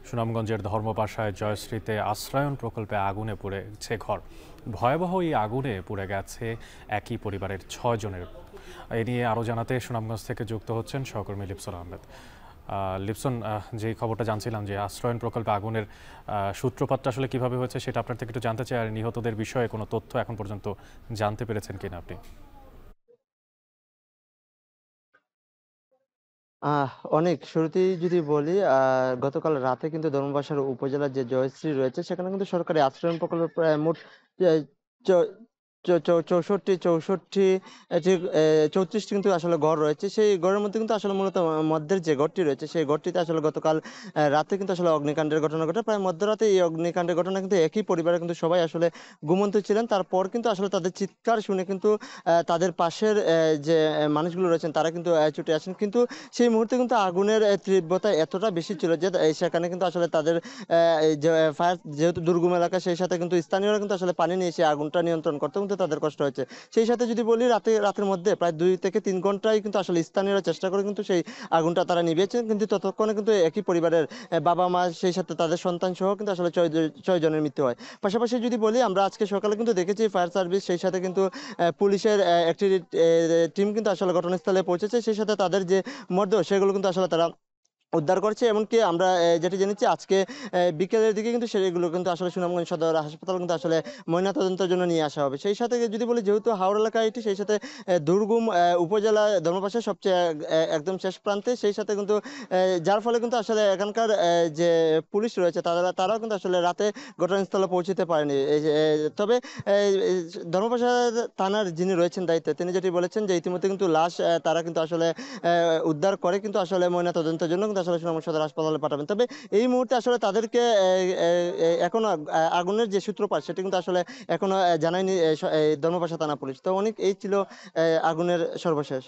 সুনামগঞ্জের ধর্মপাশায় জয়শ্রীতে আশ্রয়ণ প্রকল্পে আগুনে পুড়েছে ঘর। ভয়াবহ এই আগুনে পুড়ে গেছে একই পরিবারের ৬ জনের। এ নিয়ে আরও জানাতে সুনামগঞ্জ থেকে যুক্ত হচ্ছেন সহকর্মী লিপসন আহমেদ। লিপসন, যেই খবরটা জানছিলাম যে আশ্রয়ণ প্রকল্পে আগুনের সূত্রপাতটা আসলে কিভাবে হয়েছে সেটা আপনার থেকে একটু জানতে চাই, আর নিহতদের বিষয়ে কোনো তথ্য এখন পর্যন্ত জানতে পেরেছেন কিনা আপনি? আহ অনেক শুরুতেই যদি বলি, গতকাল রাতে কিন্তু ধর্মপাশার উপজেলার যে জয়শ্রী রয়েছে সেখানে কিন্তু সরকারি আশ্রয়ণ প্রকল্পের প্রায় মোট এ চ চ চ ৬৪ ঠিক ৩৪টি কিন্তু আসলে ঘর রয়েছে। সেই ঘরের মধ্যে কিন্তু আসলে মূলত মধ্যের যে ঘরটি রয়েছে সেই ঘরটিতে আসলে গতকাল রাতে কিন্তু আসলে অগ্নিকাণ্ডের ঘটনা ঘটে। প্রায় মধ্যরাতে এই অগ্নিকাণ্ডের ঘটনা কিন্তু একই পরিবারে কিন্তু সবাই আসলে ঘুমন্ত ছিলেন। তারপর কিন্তু আসলে তাদের চিৎকার শুনে কিন্তু তাদের পাশের যে মানুষগুলো রয়েছেন তারা কিন্তু ছুটে আসেন। কিন্তু সেই মুহূর্তে কিন্তু আগুনের তীব্রতা এতটা বেশি ছিল যে সেখানে কিন্তু আসলে তাদের এই যে ফায়ার যেহেতু দুর্গম এলাকা সেই সাথে কিন্তু স্থানীয়রা কিন্তু আসলে পানি নিয়ে এসে আগুনটা নিয়ন্ত্রণ করতে কিন্তু তাদের কষ্ট হয়েছে। সেই সাথে যদি বলি রাতের মধ্যে প্রায় ২ থেকে ৩ ঘন্টাই কিন্তু আসলে স্থানীয়রা চেষ্টা করে কিন্তু সেই আগুনটা তারা নিভিয়েছেন। কিন্তু ততক্ষণে কিন্তু একই পরিবারের বাবা-মা সেই সাথে তাদের সন্তান সহ কিন্তু আসলে ৬ জনের মৃত্যু হয়। পাশাপাশি যদি বলি আমরা আজকে সকালে কিন্তু দেখেছি ফায়ার সার্ভিস সেই সাথে কিন্তু পুলিশের একটি টিম কিন্তু আসলে ঘটনাস্থলে পৌঁছেছে। সেই সাথে তাদের যে মরদেহ সেগুলো কিন্তু আসলে তারা উদ্ধার করছে। এমনকি আমরা যেটি জেনেছি আজকে বিকেলের দিকে কিন্তু সেগুলো কিন্তু আসলে সুনামগঞ্জ সদর হাসপাতাল কিন্তু আসলে ময়নাতদন্তের জন্য নিয়ে আসা হবে। সেই সাথে যদি বলি যেহেতু হাওড় এলাকা এটি সেই সাথে দুর্গম উপজেলা ধর্মপাশার সবচেয়ে একদম শেষ প্রান্তে। সেই সাথে কিন্তু যার ফলে কিন্তু আসলে এখানকার যে পুলিশ রয়েছে তারাও কিন্তু আসলে রাতে ঘটনাস্থলে পৌঁছতে পারেনি। এই যে তবে ধর্মপাশা থানার যিনি রয়েছেন দায়িত্বে তিনি যেটি বলেছেন যে ইতিমধ্যে কিন্তু লাশ তারা কিন্তু আসলে উদ্ধার করে কিন্তু আসলে ময়নাতদন্তের জন্য কিন্তু আসলে সুনামগঞ্জ সদর হাসপাতালে পাঠাবেন। তবে এই মুহূর্তে আসলে তাদেরকে এখনো আগুনের যে সূত্রপাত সেটি কিন্তু আসলে এখনো জানায়নি ধর্মপাশা থানা পুলিশ। তো অনেক এই ছিল আগুনের সর্বশেষ।